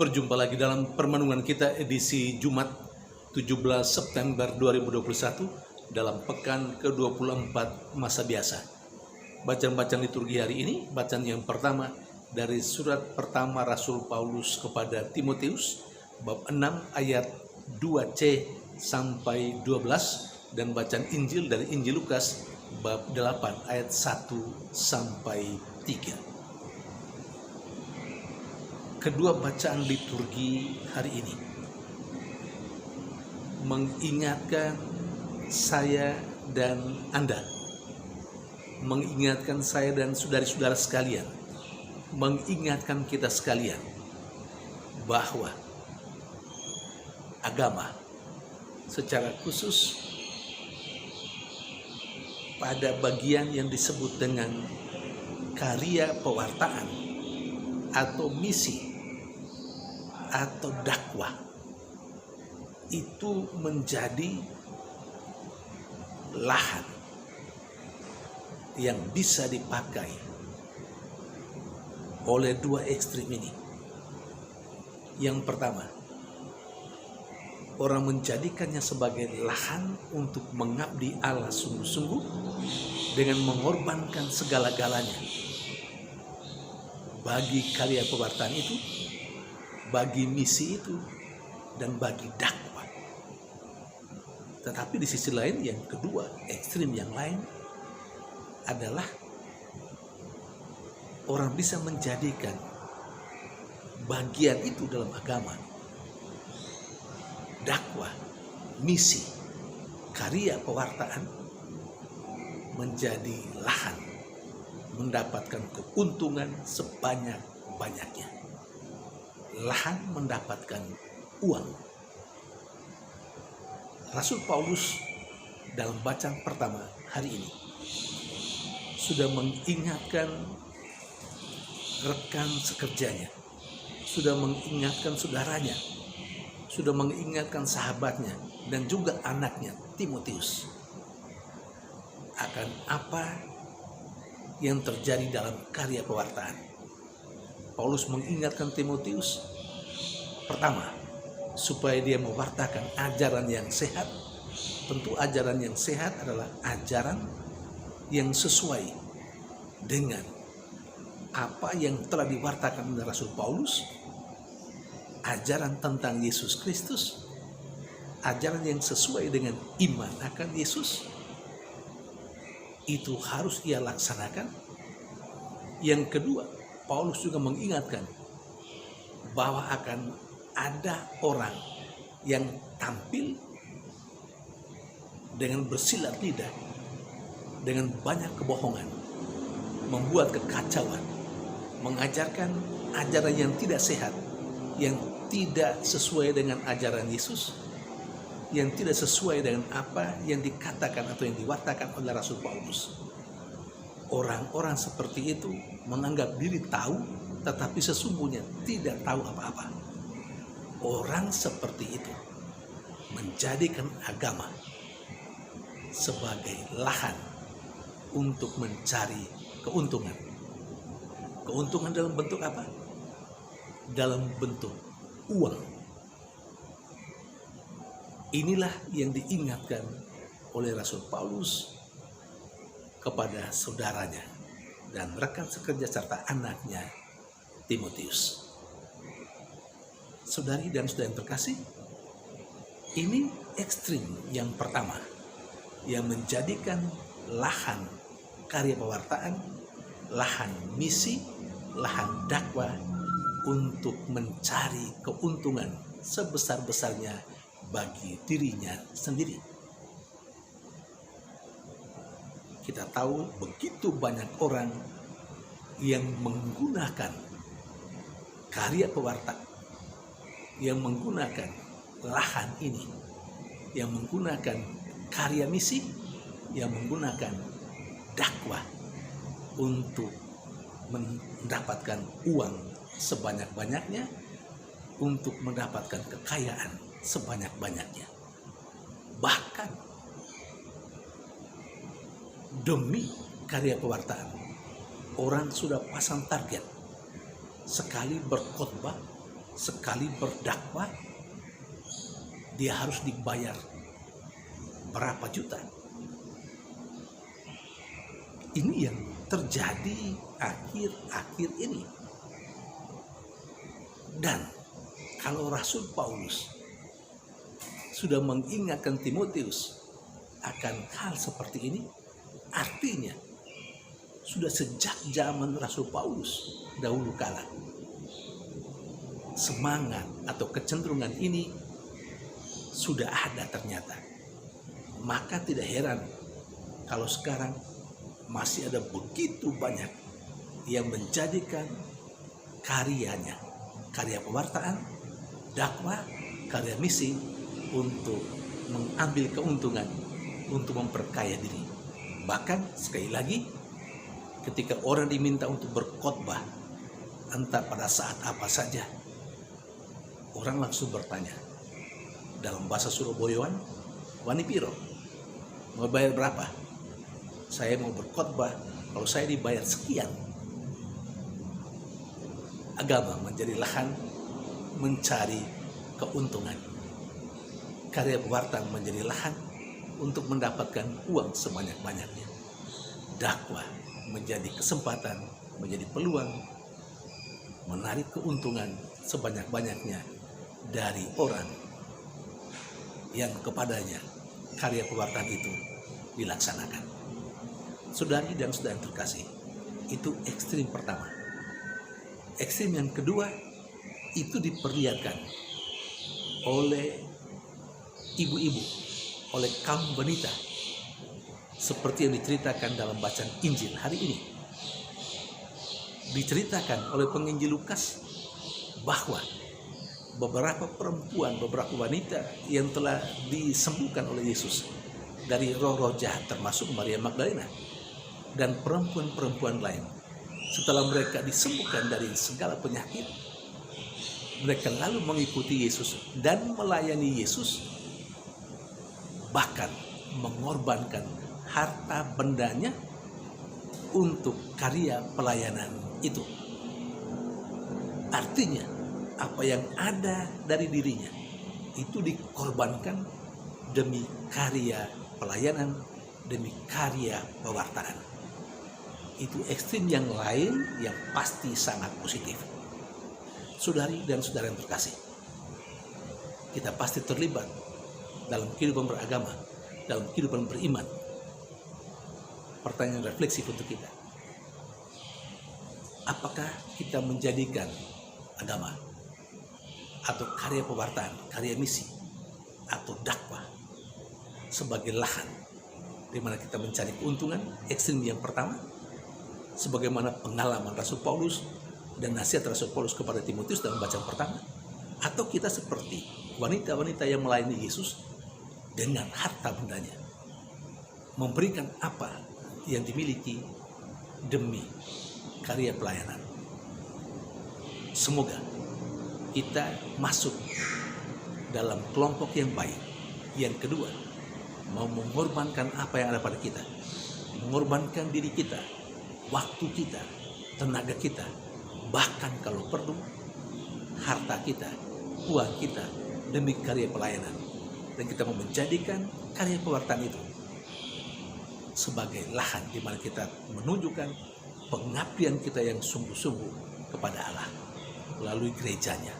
Berjumpa lagi dalam permenungan kita edisi Jumat 17 September 2021 dalam pekan ke-24 masa biasa. Bacaan-bacaan liturgi hari ini, bacaan yang pertama dari surat pertama Rasul Paulus kepada Timotius, bab 6 ayat 2c sampai 12, dan bacaan Injil dari Injil Lukas, bab 8 ayat 1 sampai 3. Kedua bacaan liturgi hari ini mengingatkan saya dan Anda, mengingatkan saya dan saudara-saudara sekalian, mengingatkan kita sekalian bahwa agama secara khusus pada bagian yang disebut dengan karya pewartaan atau misi atau dakwah itu menjadi lahan yang bisa dipakai oleh dua ekstrim ini. Yang pertama, orang menjadikannya sebagai lahan untuk mengabdi Allah sungguh-sungguh dengan mengorbankan segala-galanya bagi karya pewartaan itu, bagi misi itu, dan bagi dakwah. Tetapi di sisi lain, yang kedua, ekstrim yang lain adalah orang bisa menjadikan bagian itu dalam agama, dakwah, misi, karya pewartaan menjadi lahan mendapatkan keuntungan sebanyak-banyaknya, lahan mendapatkan uang. Rasul Paulus dalam bacaan pertama hari ini sudah mengingatkan rekan sekerjanya, sudah mengingatkan saudaranya, sudah mengingatkan sahabatnya, dan juga anaknya Timotius akan apa yang terjadi dalam karya pewartaan. Paulus mengingatkan Timotius, pertama, supaya dia mewartakan ajaran yang sehat. Tentu ajaran yang sehat adalah ajaran yang sesuai dengan apa yang telah diwartakan oleh Rasul Paulus, ajaran tentang Yesus Kristus, ajaran yang sesuai dengan iman akan Yesus. Itu harus ia laksanakan. Yang kedua, Paulus juga mengingatkan bahwa akan ada orang yang tampil dengan bersilat lidah, dengan banyak kebohongan, membuat kekacauan, mengajarkan ajaran yang tidak sehat, yang tidak sesuai dengan ajaran Yesus, yang tidak sesuai dengan apa yang dikatakan atau yang diwartakan oleh Rasul Paulus. Orang-orang seperti itu menganggap diri tahu, tetapi sesungguhnya tidak tahu apa-apa. Orang seperti itu menjadikan agama sebagai lahan untuk mencari keuntungan. Keuntungan dalam bentuk apa? Dalam bentuk uang. Inilah yang diingatkan oleh Rasul Paulus kepada saudaranya dan rekan sekerja serta anaknya Timotius. Saudari dan saudara yang terkasih, ini ekstrim yang pertama yang menjadikan lahan karya pewartaan, lahan misi, lahan dakwah untuk mencari keuntungan sebesar-besarnya bagi dirinya sendiri. Kita tahu begitu banyak orang yang menggunakan karya pewartaan, yang menggunakan lahan ini, yang menggunakan karya misi, yang menggunakan dakwah untuk mendapatkan uang sebanyak-banyaknya, untuk mendapatkan kekayaan sebanyak-banyaknya. Bahkan demi karya pewartaan, orang sudah pasang target. Sekali berkhotbah sekali berdakwah dia harus dibayar berapa juta. Ini yang terjadi akhir-akhir ini. Dan kalau Rasul Paulus sudah mengingatkan Timotius akan hal seperti ini, artinya sudah sejak zaman Rasul Paulus dahulu kala semangat atau kecenderungan ini sudah ada ternyata. Maka tidak heran kalau sekarang masih ada begitu banyak yang menjadikan karyanya, karya pewartaan, dakwah, karya misi untuk mengambil keuntungan, untuk memperkaya diri. Bahkan sekali lagi, ketika orang diminta untuk berkhotbah, entah pada saat apa saja, orang langsung bertanya dalam bahasa Surabayaan, "Wani piro? Mau bayar berapa?" "Saya mau berkhotbah, kalau saya dibayar sekian." Agama menjadi lahan mencari keuntungan. Karya pewartaan menjadi lahan untuk mendapatkan uang sebanyak-banyaknya. Dakwah menjadi kesempatan, menjadi peluang menarik keuntungan sebanyak-banyaknya dari orang yang kepadanya karya pewartaan itu dilaksanakan. Saudari dan saudara yang terkasih, itu ekstrim pertama. Ekstrim yang kedua itu diperlihatkan oleh ibu-ibu, oleh kaum wanita, seperti yang diceritakan dalam bacaan Injil hari ini. Diceritakan oleh penginjil Lukas bahwa beberapa perempuan, beberapa wanita yang telah disembuhkan oleh Yesus dari roh-roh jahat, termasuk Maria Magdalena dan perempuan-perempuan lain. Setelah mereka disembuhkan dari segala penyakit, mereka lalu mengikuti Yesus dan melayani Yesus, bahkan mengorbankan harta bendanya untuk karya pelayanan itu. Artinya, apa yang ada dari dirinya itu dikorbankan demi karya pelayanan, demi karya pewartaan. Itu ekstrim yang lain yang pasti sangat positif. Saudari dan saudara yang terkasih, kita pasti terlibat dalam kehidupan beragama, dalam kehidupan beriman. Pertanyaan refleksif untuk kita, apakah kita menjadikan agama atau karya pewartaan, karya misi atau dakwah sebagai lahan di mana kita mencari keuntungan? Ekstrim yang pertama, sebagaimana pengalaman Rasul Paulus dan nasihat Rasul Paulus kepada Timotius dalam bacaan pertama, atau kita seperti wanita-wanita yang melayani Yesus dengan harta bendanya, memberikan apa yang dimiliki demi karya pelayanan. Semoga kita masuk dalam kelompok yang baik. Yang kedua, mau mengorbankan apa yang ada pada kita, mengorbankan diri kita, waktu kita, tenaga kita, bahkan kalau perlu harta kita, uang kita demi karya pelayanan. Dan kita mau menjadikan karya pewartaan itu sebagai lahan di mana kita menunjukkan pengabdian kita yang sungguh-sungguh kepada Allah melalui gerejanya.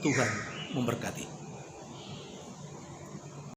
Tuhan memberkati.